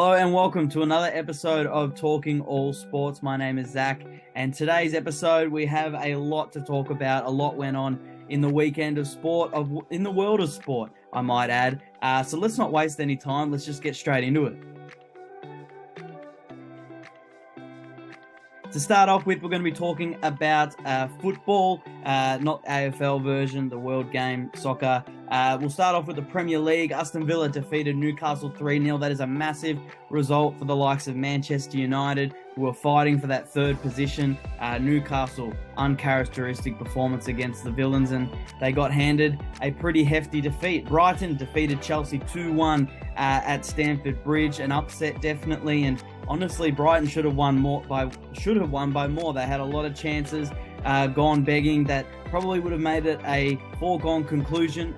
Hello and welcome to another episode of Talking All Sports. My name is Zach, and today's episode we have a lot to talk about. A lot went on in the weekend of sport, in the world of sport, I might add. So let's not waste any time. Let's just get straight into it. To start off with, we're going to be talking about football, not AFL version, the World Game Soccer. We'll start off with the Premier League. Aston Villa defeated Newcastle 3-0. That is a massive result for the likes of Manchester United, who are fighting for that third position. Newcastle, uncharacteristic performance against the Villains, and they got handed a pretty hefty defeat. Brighton defeated Chelsea 2-1 at Stamford Bridge, an upset definitely, and honestly, Brighton should have won by more. They had a lot of chances gone begging that probably would have made it a foregone conclusion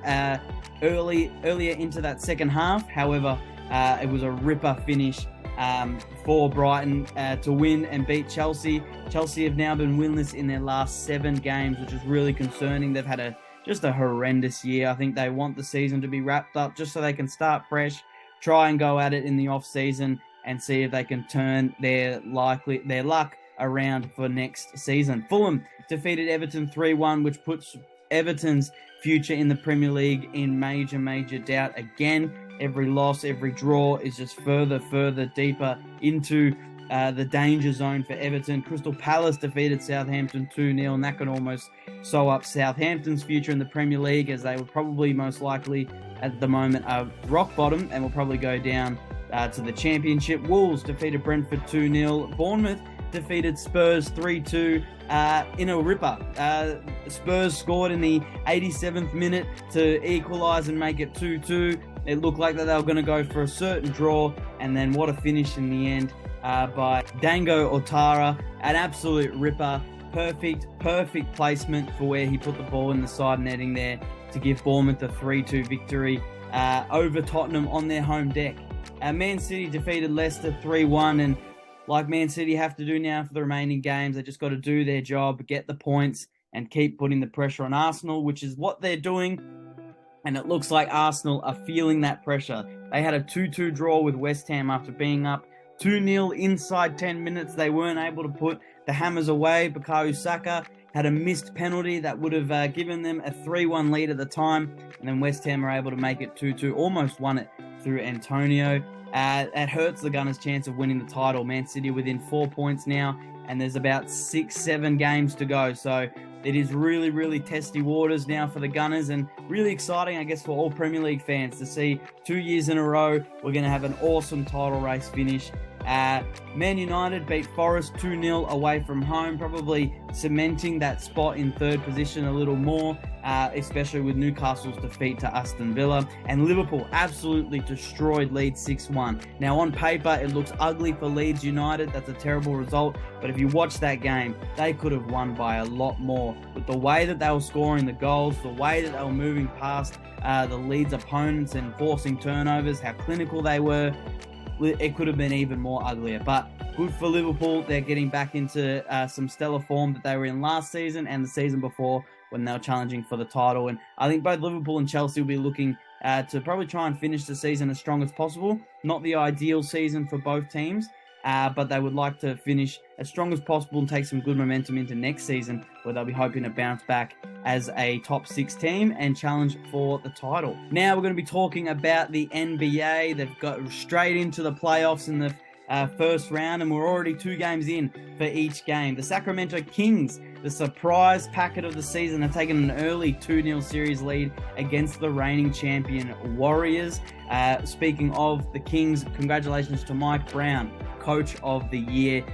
earlier into that second half. However, it was a ripper finish for Brighton to win and beat Chelsea. Chelsea have now been winless in their last 7 games, which is really concerning. They've had just a horrendous year. I think they want the season to be wrapped up just so they can start fresh, try and go at it in the off-season, and see if they can turn their luck around for next season. Fulham defeated Everton 3-1, which puts Everton's future in the Premier League in major doubt again. Every loss, every draw is just further deeper into the danger zone for Everton. Crystal Palace defeated Southampton 2-0, and that could almost sew up Southampton's future in the Premier League, as they would probably most likely at the moment are rock bottom and will probably go down to the Championship. Wolves defeated Brentford 2-0. Bournemouth defeated Spurs 3-2 in a ripper. Spurs scored in the 87th minute to equalise and make it 2-2. It looked like that they were going to go for a certain draw, and then what a finish in the end by Dango Ouattara. An absolute ripper. Perfect placement for where he put the ball in the side netting there to give Bournemouth a 3-2 victory over Tottenham on their home deck. Man City defeated Leicester 3-1, and like Man City have to do now for the remaining games, they just got to do their job, get the points, and keep putting the pressure on Arsenal, which is what they're doing. And it looks like Arsenal are feeling that pressure. They had a 2-2 draw with West Ham after being up 2-0 inside 10 minutes. They weren't able to put the hammers away. Bukayo Saka had a missed penalty that would have given them a 3-1 lead at the time. And then West Ham are able to make it 2-2, almost won it through Antonio. It hurts the Gunners' chance of winning the title. Man City within 4 points now, and there's about 6-7 games to go. So it is really testy waters now for the Gunners, and really exciting, I guess, for all Premier League fans to see 2 years in a row we're going to have an awesome title race finish. Man United beat Forest 2-0 away from home, probably cementing that spot in third position a little more, especially with Newcastle's defeat to Aston Villa. And Liverpool absolutely destroyed Leeds 6-1. Now on paper it looks ugly for Leeds United. That's a terrible result, but if you watch that game, they could have won by a lot more. With the way that they were scoring the goals, the way that they were moving past the Leeds opponents and forcing turnovers, how clinical they were, it could have been even more uglier. But good for Liverpool. They're getting back into some stellar form that they were in last season and the season before when they were challenging for the title. And I think both Liverpool and Chelsea will be looking to probably try and finish the season as strong as possible. Not the ideal season for both teams, but they would like to finish as strong as possible and take some good momentum into next season, where they'll be hoping to bounce back as a top 6 team and challenge for the title. Now we're going to be talking about the NBA. They've got straight into the playoffs in the first round, and we're already 2 games in for each game. The Sacramento Kings, the surprise packet of the season, have taken an early 2-0 series lead against the reigning champion Warriors. Speaking of the Kings, congratulations to Mike Brown, Coach of the Year.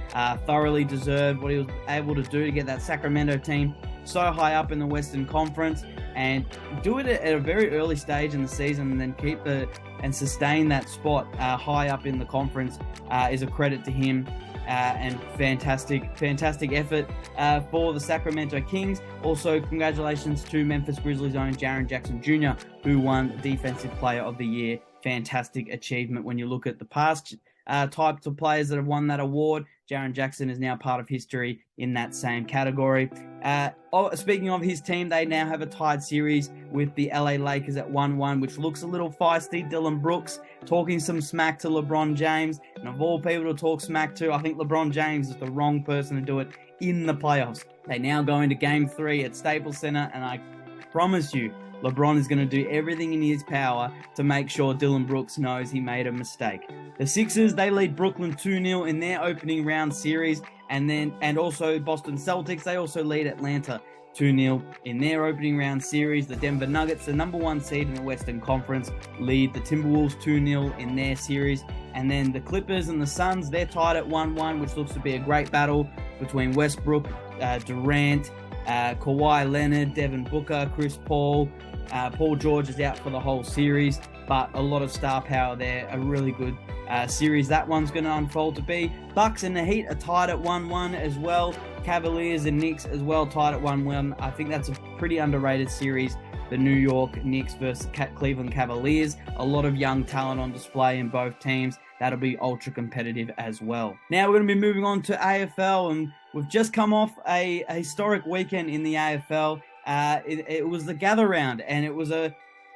Thoroughly deserved what he was able to do to get that Sacramento team so high up in the Western Conference, and do it at a very early stage in the season, and then keep and sustain that spot high up in the conference is a credit to him. And fantastic effort for the Sacramento Kings. Also, congratulations to Memphis Grizzlies' own Jaren Jackson Jr., who won Defensive Player of the Year. Fantastic achievement when you look at the past types of players that have won that award. Jaren Jackson is now part of history in that same category. Speaking of his team, they now have a tied series with the LA Lakers at 1-1, which looks a little feisty. Dillon Brooks talking some smack to LeBron James. And of all people to talk smack to, I think LeBron James is the wrong person to do it in the playoffs. They now go into Game 3 at Staples Center, and I promise you, LeBron is going to do everything in his power to make sure Dillon Brooks knows he made a mistake. The Sixers, they lead Brooklyn 2-0 in their opening round series, and also Boston Celtics, they also lead Atlanta 2-0 in their opening round series. The Denver Nuggets, the number one seed in the Western Conference, lead the Timberwolves 2-0 in their series. And then the Clippers and the Suns, they're tied at 1-1, which looks to be a great battle between Westbrook, Durant, Kawhi Leonard, Devin Booker, Chris Paul. Paul George is out for the whole series, but a lot of star power there. A really good series that one's going to unfold to be. Bucks and the Heat are tied at 1-1 as well. Cavaliers and Knicks as well tied at 1-1. I think that's a pretty underrated series. The New York Knicks versus Cleveland Cavaliers. A lot of young talent on display in both teams. That'll be ultra competitive as well. Now we're going to be moving on to AFL, and we've just come off a historic weekend in the AFL. It was the Gather Round, and it was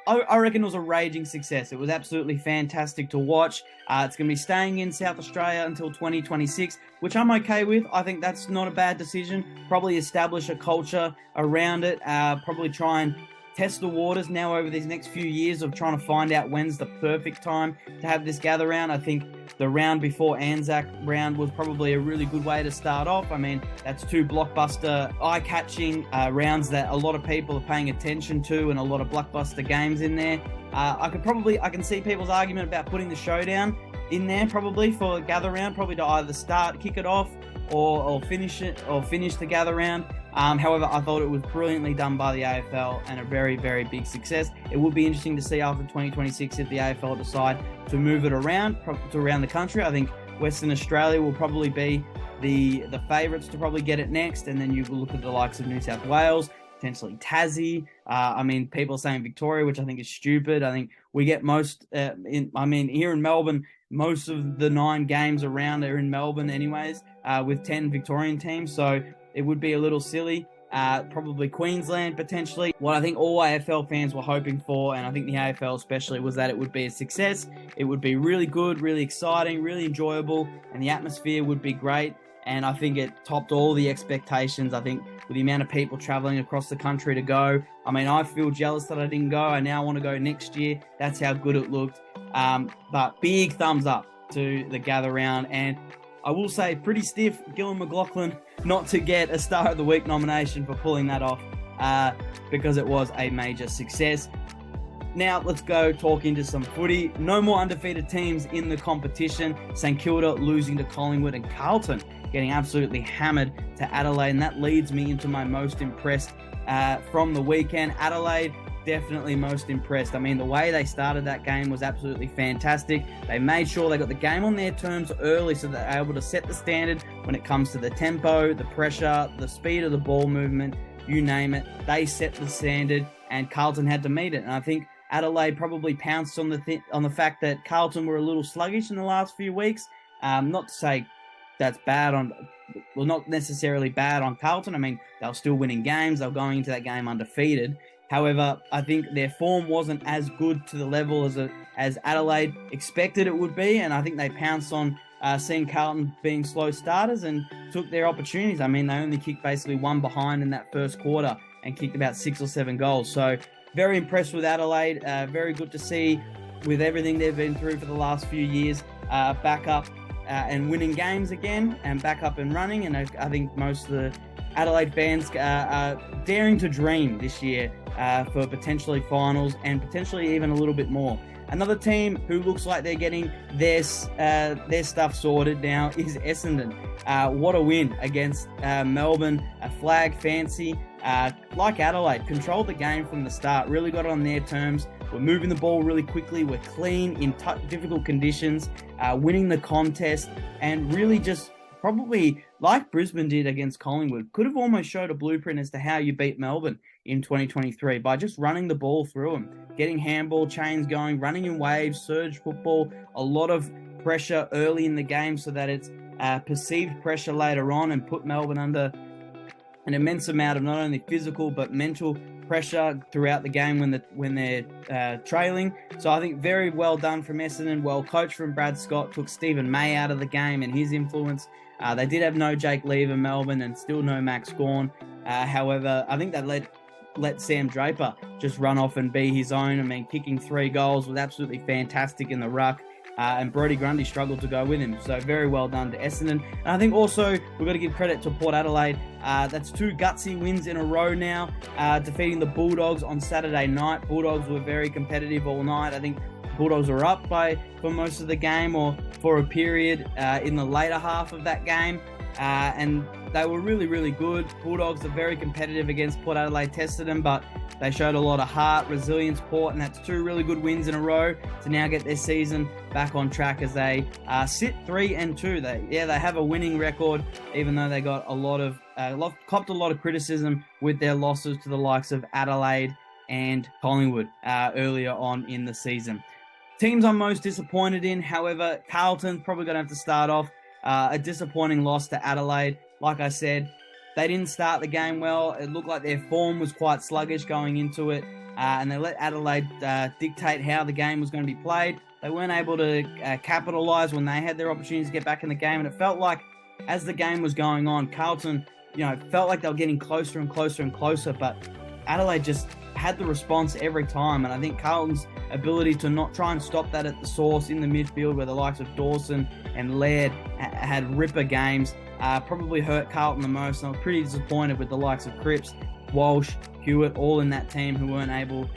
I reckon it was a raging success. It was absolutely fantastic to watch. It's going to be staying in South Australia until 2026, which I'm okay with. I think that's not a bad decision. Probably establish a culture around it. Probably try and test the waters now over these next few years of trying to find out when's the perfect time to have this Gather Round. I think the round before Anzac round was probably a really good way to start off. I mean, that's two blockbuster, eye-catching rounds that a lot of people are paying attention to, and a lot of blockbuster games in there. I can see people's argument about putting the Showdown in there probably for Gather Round, probably to either kick it off or finish the Gather Round. However, I thought it was brilliantly done by the AFL and a very, very big success. It would be interesting to see after 2026 if the AFL decide to move it around the country. I think Western Australia will probably be the favourites to probably get it next, and then you look at the likes of New South Wales, potentially Tassie. People are saying Victoria, which I think is stupid. I think we get here in Melbourne, most of the 9 games around are in Melbourne anyways, with 10 Victorian teams, so it would be a little silly. Probably Queensland, potentially. What I think all AFL fans were hoping for, and I think the AFL especially, was that it would be a success. It would be really good, really exciting, really enjoyable, and the atmosphere would be great. And I think it topped all the expectations. I think with the amount of people traveling across the country to go, I feel jealous that I didn't go. I now want to go next year. That's how good it looked. But big thumbs up to the Gather Round, and I will say pretty stiff Gillon McLachlan not to get a Star of the Week nomination for pulling that off, because it was a major success. Now let's go talk into some footy. No more undefeated teams in the competition. St Kilda losing to Collingwood, and Carlton getting absolutely hammered to Adelaide, and that leads me into my most impressed from the weekend. Adelaide, definitely most impressed. The way they started that game was absolutely fantastic. They made sure they got the game on their terms early so they're able to set the standard when it comes to the tempo, the pressure, the speed of the ball movement, you name it. They set the standard, and Carlton had to meet it. And I think Adelaide probably pounced on the fact that Carlton were a little sluggish in the last few weeks. Not to say that's not necessarily bad on Carlton. They were still winning games. They were going into that game undefeated. However, I think their form wasn't as good to the level as Adelaide expected it would be, and I think they pounced on seeing Carlton being slow starters and took their opportunities. They only kicked basically one behind in that first quarter and kicked about 6 or 7 goals. So very impressed with Adelaide. Very good to see, with everything they've been through for the last few years, back up and winning games again and back up and running. And I think most of the Adelaide fans are daring to dream this year for potentially finals and potentially even a little bit more. Another team who looks like they're getting their stuff sorted now is Essendon. What a win against Melbourne. A flag fancy. Like Adelaide, controlled the game from the start, really got it on their terms. We're moving the ball really quickly. We're clean in difficult conditions, winning the contest, and really just probably, like Brisbane did against Collingwood, could have almost showed a blueprint as to how you beat Melbourne in 2023 by just running the ball through them, getting handball chains going, running in waves, surge football, a lot of pressure early in the game so that it's perceived pressure later on and put Melbourne under an immense amount of not only physical but mental pressure throughout the game when they're trailing. So I think very well done from Essendon, well coached from Brad Scott, took Stephen May out of the game and his influence. They did have no Jake Lever, Melbourne, and still no Max Gawn. However, I think they let Sam Draper just run off and be his own. I mean, kicking 3 goals was absolutely fantastic in the ruck. And Brodie Grundy struggled to go with him. So very well done to Essendon. And I think also we've got to give credit to Port Adelaide. That's 2 gutsy wins in a row now, defeating the Bulldogs on Saturday night. Bulldogs were very competitive all night. I think Bulldogs were up for most of the game or for a period in the later half of that game. And they were really, really good. Bulldogs are very competitive against Port Adelaide, tested them, but they showed a lot of heart, resilience, Port, and that's 2 really good wins in a row to now get their season back on track as they sit 3-2. They have a winning record, even though they got copped a lot of criticism with their losses to the likes of Adelaide and Collingwood earlier on in the season. Teams I'm most disappointed in, however, Carlton's probably going to have to start off. A disappointing loss to Adelaide. Like I said, they didn't start the game well. It looked like their form was quite sluggish going into it, and they let Adelaide dictate how the game was going to be played. They weren't able to capitalise when they had their opportunities to get back in the game, and it felt like as the game was going on, Carlton, felt like they were getting closer and closer and closer, but Adelaide just had the response every time, and I think Carlton's ability to not try and stop that at the source in the midfield, where the likes of Dawson and Laird had ripper games, probably hurt Carlton the most. And I was pretty disappointed with the likes of Cripps, Walsh, Hewitt, all in that team who weren't able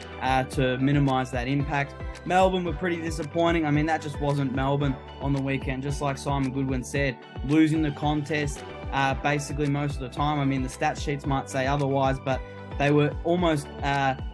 to minimise that impact. Melbourne were pretty disappointing. I mean, that just wasn't Melbourne on the weekend, just like Simon Goodwin said, losing the contest basically most of the time. I mean, the stat sheets might say otherwise, but they were almost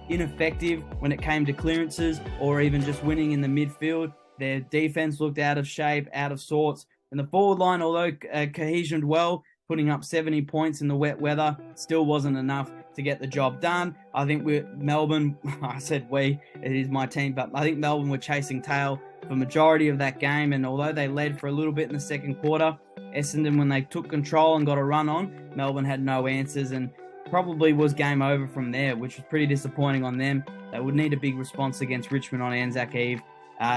ineffective when it came to clearances or even just winning in the midfield. Their defense looked out of shape, out of sorts. And the forward line, although cohesioned well, putting up 70 points in the wet weather, still wasn't enough to get the job done. I think Melbourne, I said it is my team, but I think Melbourne were chasing tail for majority of that game. And although they led for a little bit in the second quarter, Essendon, when they took control and got a run on, Melbourne had no answers and probably was game over from there, which was pretty disappointing on them. They would need a big response against Richmond on Anzac Eve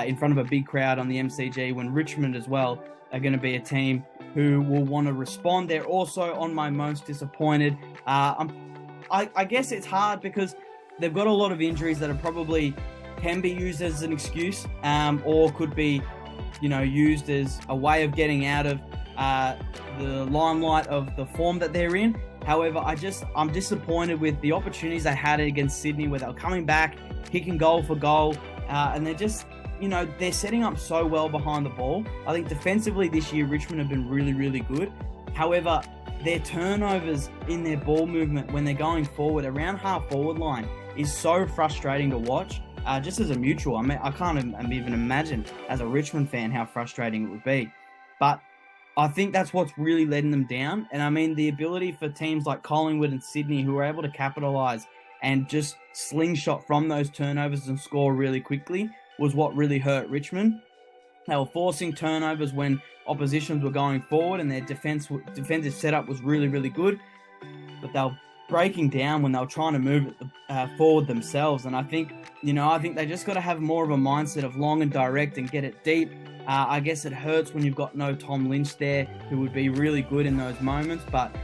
in front of a big crowd on the MCG, when Richmond as well are going to be a team who will want to respond. They're also on my most disappointed. I guess it's hard because they've got a lot of injuries that are probably can be used as an excuse or could be, used as a way of getting out of the limelight of the form that they're in. However, I'm disappointed with the opportunities they had against Sydney, where they were coming back, kicking goal for goal, and they're just, they're setting up so well behind the ball. I think defensively this year, Richmond have been really, really good. However, their turnovers in their ball movement when they're going forward around half forward line is so frustrating to watch. Just as a mutual, I mean, I can't even imagine as a Richmond fan how frustrating it would be. But I think that's what's really letting them down. And I mean, the ability for teams like Collingwood and Sydney, who are able to capitalise and just slingshot from those turnovers and score really quickly, was what really hurt Richmond. They were forcing turnovers when oppositions were going forward, and their defensive setup was really, really good. But they were breaking down when they were trying to move it forward themselves. And I think they just got to have more of a mindset of long and direct and get it deep. I guess it hurts when you've got no Tom Lynch there, who would be really good in those moments. But,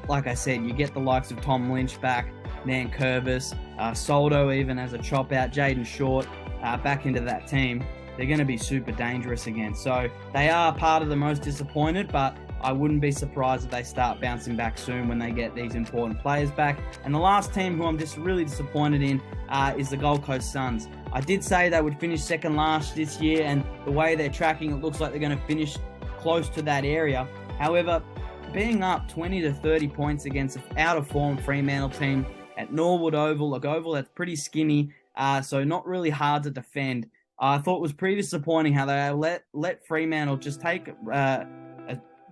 like I said, you get the likes of Tom Lynch back, Nankervis, Soldo even as a chop out, Jaden Short back into that team. They're going to be super dangerous again. So they are part of the most disappointed, but I wouldn't be surprised if they start bouncing back soon when they get these important players back. And the last team who I'm just really disappointed in is the Gold Coast Suns. I did say they would finish second last this year, and the way they're tracking, it looks like they're going to finish close to that area. However, being up 20 to 30 points against an out-of-form Fremantle team at Norwood Oval, a oval that's pretty skinny, so not really hard to defend. I thought it was pretty disappointing how they let Fremantle just take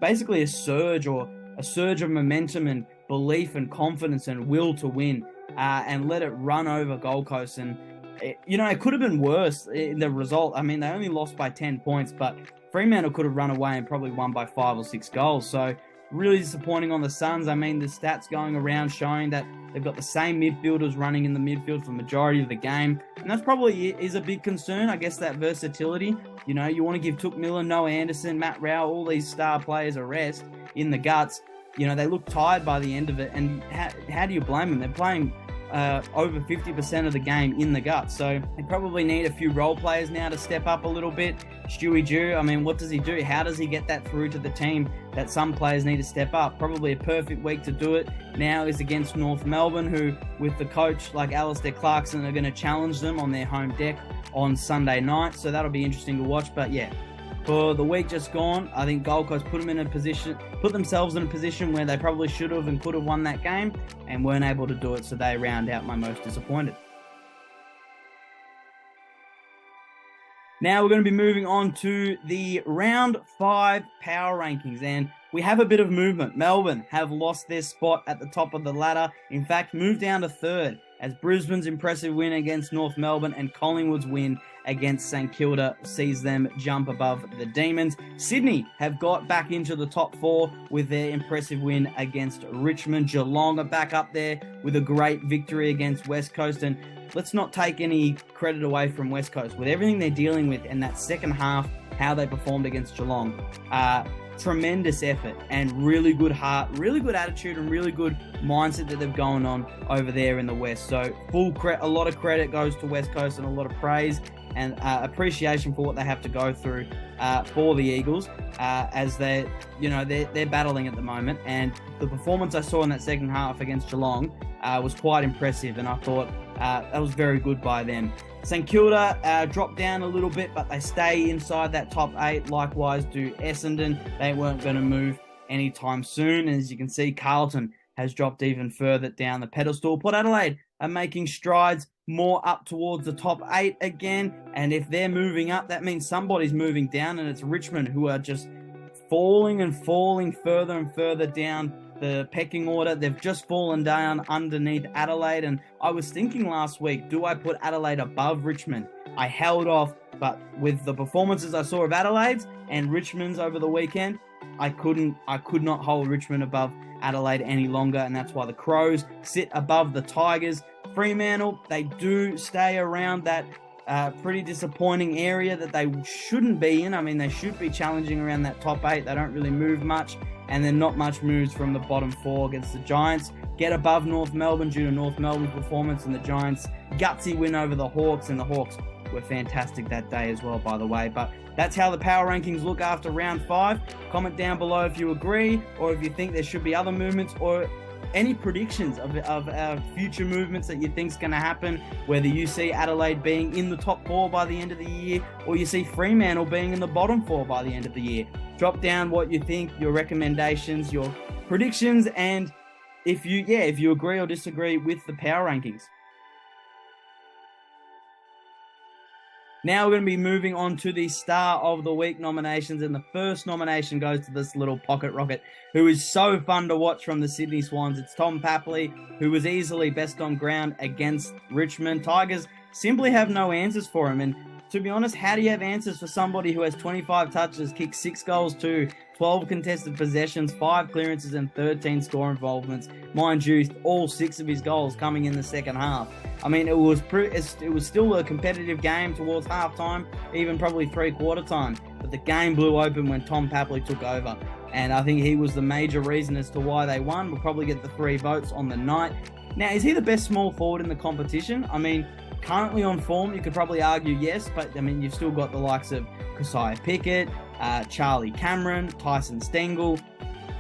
basically a surge of momentum and belief and confidence and will to win, and let it run over Gold Coast. And it could have been worse in the result. I mean, they only lost by 10 points, but Fremantle could have run away and probably won by 5 or 6 goals. So really disappointing on the Suns. I mean, the stats going around showing that they've got the same midfielders running in the midfield for the majority of the game. And that's probably is a big concern, I guess, that versatility. You know, you want to give Touk Miller, Noah Anderson, Matt Rowell, all these star players a rest in the guts. You know, they look tired by the end of it. And how do you blame them? They're playing over 50% of the game in the guts. So they probably need a few role players now to step up a little bit. Stewie Dew, I mean, what does he do? How does he get that through to the team that some players need to step up? Probably a perfect week to do it now is against North Melbourne, who with the coach like Alistair Clarkson are going to challenge them on their home deck on Sunday night. So that'll be interesting to watch. But yeah, for the week just gone, I think Gold Coast put themselves in a position where they probably should have and could have won that game and weren't able to do it, so they round out my most disappointed. Now we're going to be moving on to the round 5 power rankings, and we have a bit of movement. Melbourne have lost their spot at the top of the ladder, in fact moved down to 3rd, as Brisbane's impressive win against North Melbourne and Collingwood's win against St Kilda sees them jump above the Demons. Sydney have got back into the top 4 with their impressive win against Richmond. Geelong are back up there with a great victory against West Coast, and let's not take any credit away from West Coast. With everything they're dealing with in that second half, how they performed against Geelong, tremendous effort and really good heart, really good attitude and really good mindset that they've going on over there in the West. So a lot of credit goes to West Coast and a lot of praise and appreciation for what they have to go through for the Eagles as they're battling at the moment. And the performance I saw in that second half against Geelong was quite impressive, and I thought that was very good by them. St Kilda dropped down a little bit, but they stay inside that top 8. Likewise do Essendon. They weren't going to move anytime soon. And as you can see, Carlton has dropped even further down the pedestal. Port Adelaide are making strides more up towards the top 8 again. And if they're moving up, that means somebody's moving down, and it's Richmond, who are just falling further and further down the pecking order. They've just fallen down underneath Adelaide, and I was thinking last week, do I put Adelaide above Richmond? I held off, but with the performances I saw of Adelaide's and Richmond's over the weekend, I could not hold Richmond above Adelaide any longer, and that's why the Crows sit above the Tigers. Fremantle, they do stay around that pretty disappointing area that they shouldn't be in. I mean, they should be challenging around that top 8. They don't really move much, and then not much moves from the bottom 4 against the Giants. Get above North Melbourne due to North Melbourne's performance and the Giants' gutsy win over the Hawks, and the Hawks were fantastic that day as well, by the way. But that's how the power rankings look after round 5. Comment down below if you agree, or if you think there should be other movements, or any predictions of future movements that you think is going to happen, whether you see Adelaide being in the top 4 by the end of the year, or you see Fremantle being in the bottom 4 by the end of the year. Drop down what you think, your recommendations, your predictions, and if you agree or disagree with the power rankings. Now we're going to be moving on to the Star of the Week nominations, and the first nomination goes to this little pocket rocket who is so fun to watch from the Sydney Swans. It's Tom Papley, who was easily best on ground against Richmond. Tigers simply have no answers for him, and to be honest, how do you have answers for somebody who has 25 touches, kicked 6 goals too, 12 contested possessions, 5 clearances and 13 score involvements? Mind you, all 6 of his goals coming in the second half. I mean, it was still a competitive game towards halftime, even probably three-quarter time. But the game blew open when Tom Papley took over. And I think he was the major reason as to why they won. We'll probably get the 3 votes on the night. Now, is he the best small forward in the competition? I mean, currently on form, you could probably argue yes, but I mean, you've still got the likes of Keziah Pickett, Charlie Cameron, Tyson Stengel.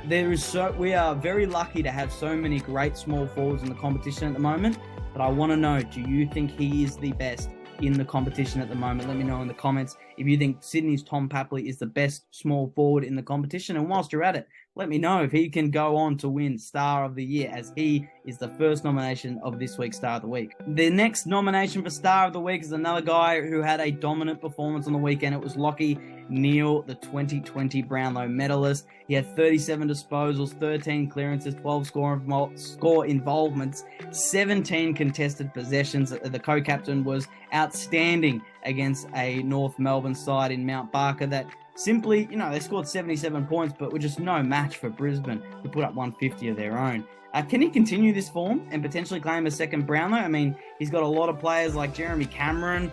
We are very lucky to have so many great small forwards in the competition at the moment. But I want to know, do you think he is the best in the competition at the moment? Let me know in the comments if you think Sydney's Tom Papley is the best small forward in the competition. And whilst you're at it, let me know if he can go on to win Star of the Year, as he is the first nomination of this week's Star of the Week. The next nomination for Star of the Week is another guy who had a dominant performance on the weekend. It was Lachie Neale, the 2020 Brownlow medalist. He had 37 disposals, 13 clearances, 12 score involvements, 17 contested possessions. The co-captain was outstanding against a North Melbourne side in Mount Barker that simply, they scored 77 points, but were just no match for Brisbane, who put up 150 of their own. Can he continue this form and potentially claim a second Brownlow? I mean, he's got a lot of players like Jeremy Cameron,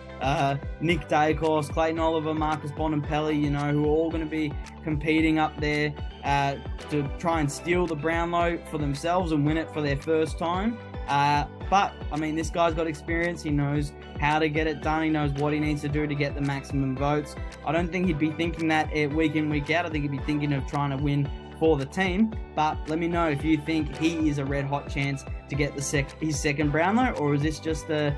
Nick Dacos, Clayton Oliver, Marcus Bontempelli, who are all going to be competing up there to try and steal the Brownlow for themselves and win it for their first time. But, I mean, this guy's got experience. He knows how to get it done. He knows what he needs to do to get the maximum votes. I don't think he'd be thinking that week in, week out. I think he'd be thinking of trying to win for the team. But let me know if you think he is a red-hot chance to get his second Brownlow, or is this just a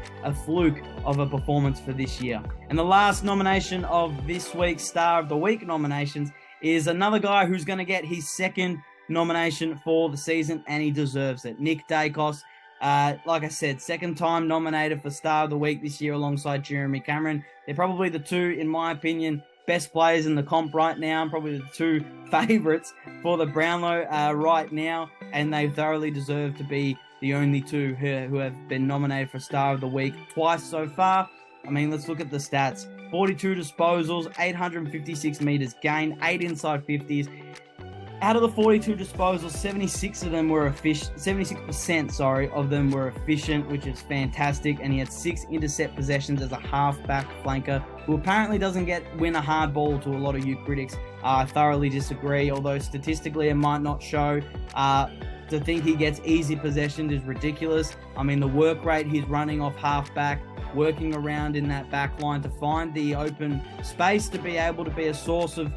fluke of a performance for this year? And the last nomination of this week's Star of the Week nominations is another guy who's going to get his second nomination for the season, and he deserves it. Nick Dacos. Like I said, second time nominated for Star of the Week this year alongside Jeremy Cameron. They're probably the two, in my opinion, best players in the comp right now, probably the two favourites for the Brownlow right now, and they thoroughly deserve to be the only two who have been nominated for Star of the Week twice so far. I mean, let's look at the stats. 42 disposals, 856 metres gained, 8 inside 50s. Out of the 42 disposals, 76% of them were efficient, which is fantastic. And he had 6 intercept possessions as a half-back flanker, who apparently doesn't win a hard ball to a lot of you critics. I thoroughly disagree, although statistically it might not show. To think he gets easy possessions is ridiculous. I mean, the work rate he's running off half-back, working around in that back line to find the open space to be able to be a source of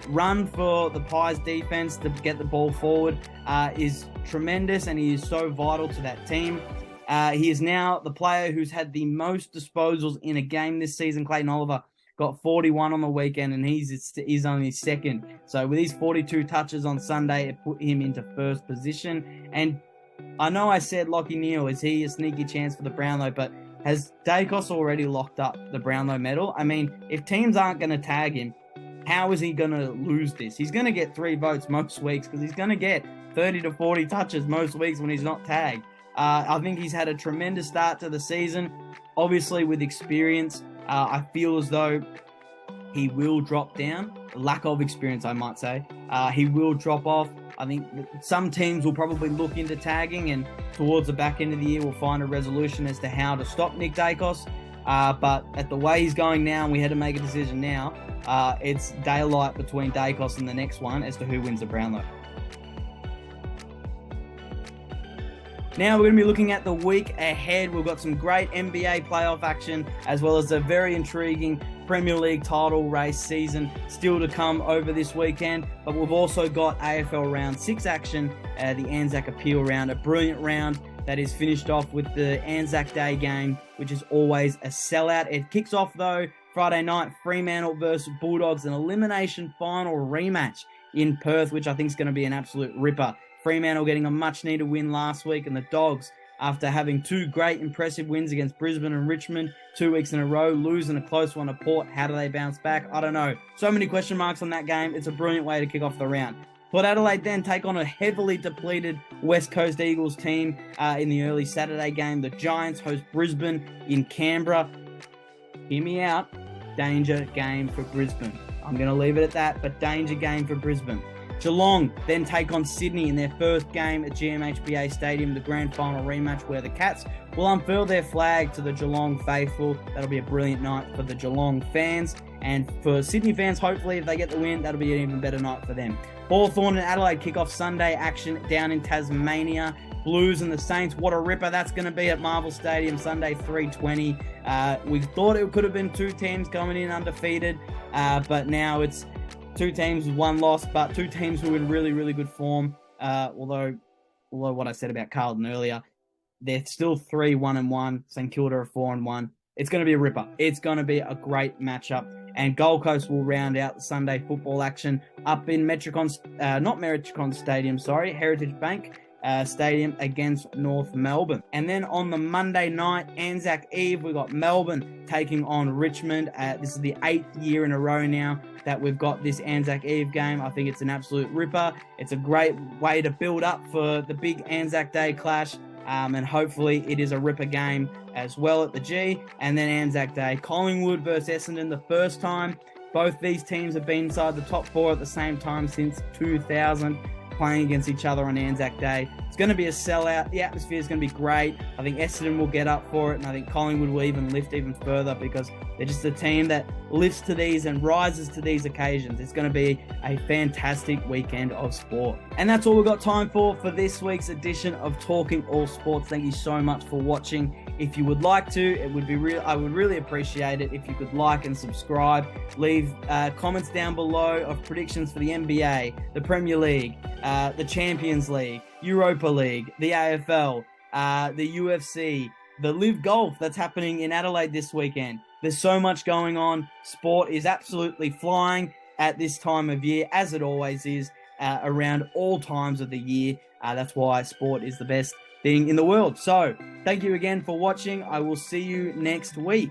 run for the Pies defense to get the ball forward is tremendous, and he is so vital to that team. He is now the player who's had the most disposals in a game this season. Clayton Oliver got 41 on the weekend, and he's only second. So with his 42 touches on Sunday, it put him into first position. And I know I said Lachie Neale, is he a sneaky chance for the Brownlow, but has Dacos already locked up the Brownlow medal? I mean, if teams aren't going to tag him, how is he going to lose this? He's going to get 3 votes most weeks because he's going to get 30 to 40 touches most weeks when he's not tagged. I think he's had a tremendous start to the season. Obviously, with experience, I feel as though he will drop down. Lack of experience, I might say. He will drop off. I think some teams will probably look into tagging, and towards the back end of the year, we'll find a resolution as to how to stop Nick Dacos. But at the way he's going now, and we had to make a decision now, it's daylight between Dacos and the next one as to who wins the Brownlow. Now we're going to be looking at the week ahead. We've got some great NBA playoff action, as well as a very intriguing Premier League title race season still to come over this weekend. But we've also got AFL Round 6 action, the Anzac Appeal Round, a brilliant round that is finished off with the Anzac Day game, which is always a sellout. It kicks off, though, Friday night, Fremantle versus Bulldogs, an elimination final rematch in Perth, which I think is going to be an absolute ripper. Fremantle getting a much-needed win last week, and the Dogs, after having 2 great, impressive wins against Brisbane and Richmond 2 weeks in a row, losing a close one to Port. How do they bounce back? I don't know. So many question marks on that game. It's a brilliant way to kick off the round. Port Adelaide then take on a heavily depleted West Coast Eagles team in the early Saturday game. The Giants host Brisbane in Canberra. Hear me out. Danger game for Brisbane. I'm going to leave it at that, but danger game for Brisbane. Geelong then take on Sydney in their first game at GMHBA Stadium, the grand final rematch, where the Cats will unfurl their flag to the Geelong faithful. That'll be a brilliant night for the Geelong fans. And for Sydney fans, hopefully, if they get the win, that'll be an even better night for them. Hawthorn and Adelaide kick off Sunday action down in Tasmania. Blues and the Saints, what a ripper that's going to be at Marvel Stadium Sunday, 3:20. We thought it could have been 2 teams coming in undefeated, but now it's 2 teams with 1 loss, but 2 teams who are in really, really good form. Although what I said about Carlton earlier, they're still 3-1-1. St Kilda are 4-1. It's going to be a ripper. It's going to be a great matchup. And Gold Coast will round out the Sunday football action up in Heritage Bank Stadium against North Melbourne. And then on the Monday night, Anzac Eve, we've got Melbourne taking on Richmond. This is the 8th year in a row now that we've got this Anzac Eve game. I think it's an absolute ripper. It's a great way to build up for the big Anzac Day clash. And hopefully it is a ripper game as well at the G. And then Anzac Day, Collingwood versus Essendon, the first time Both these teams have been inside the top four at the same time since 2000, playing against each other on Anzac Day. It's going to be a sellout. The atmosphere is going to be great. I think Essendon will get up for it, and I think Collingwood will even lift even further because they're just a team that lifts to these and rises to these occasions. It's going to be a fantastic weekend of sport. And that's all we've got time for this week's edition of Talking All Sports. Thank you so much for watching. If you would like to, I would really appreciate it if you could like and subscribe. Leave comments down below of predictions for the NBA, the Premier League, the Champions League, Europa League, the AFL, the UFC, the Live Golf that's happening in Adelaide this weekend. There's so much going on. Sport is absolutely flying at this time of year, as it always is, around all times of the year. That's why sport is the best thing in the world. So, thank you again for watching. I will see you next week.